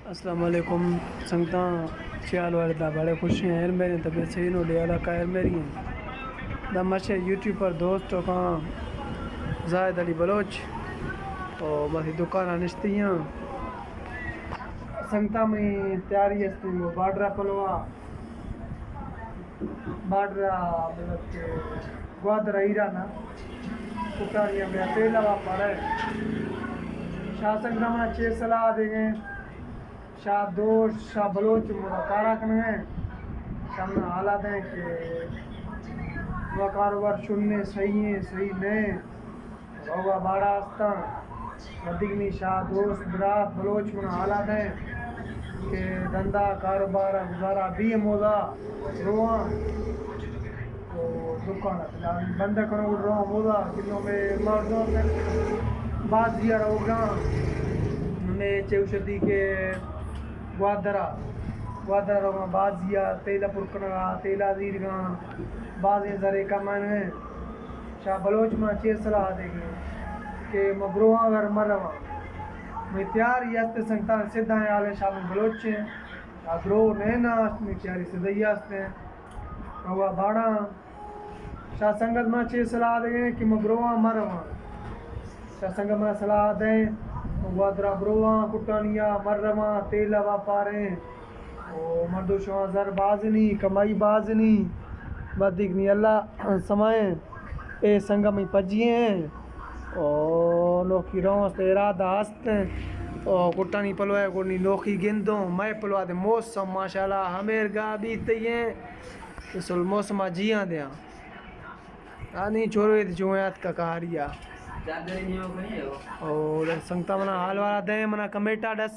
अस्सलाम वालेकुम संगता ख्याल वाले दा बड़े खुश हैं मेरी तबीयत सही नो लिया कायर मेरी दमश यूट्यूब पर दोस्तों का जायद अली बलोच और बस दुकान निश्ती संगता में तैयारी हस्ती वो बाडरा पलवा बाडरा मतलब के ग्वादरा हीरा ना कुटारिया में तेला वापा शासन का छः सलाह देंगे शाह दोस्त शाह बलोच मुलाकारा करने सामने हालात हैं कि वह कारोबार सुनने सही है सही नहीं होगा बाड़ा आस्था वधिकनी शाह दोस्त बरात बलोच मुना हालात हैं कि धंधा कारोबार गुजारा भी मोदा रोआ तो दुकान बंद करो रोआ मोदा किलो में मर्दों से बात दिया रहोगा ने चौषदी के ग्वादरा ग्वादरा बाजिया तेला पुरकना तेला दीरगा बाजे जरे का मन है शाह बलोच में अच्छे सलाह देंगे कि मगरोआ अगर मरवा मैं तैयार यस्त संगता सीधा है आले शाह बलोच हैं अग्रो नैना में तैयारी सीधा हस्ते हैं हुआ बाड़ा शाह संगत में अच्छे सलाह देंगे कि मगरोआ मरवा शाह संगत में सलाह दें ग्वादरा ब्रोवा कुटानिया मर्रमा तेला वापारे ओ मर्दो शोहर बाजनी कमाई बाजनी बदिकनी अल्लाह समय ए संगम पजिए और नौकी रोस इरादा हस्त और कुटानी पलवाए कोनी नौकी गिंदो मैं पलवा दे मौसम माशाल्लाह हमेर गा बीते हैं इस मौसम जिया दे आनी छोरो जो का कहारिया और संगता मना हाल वाला दे मना कमेटा दस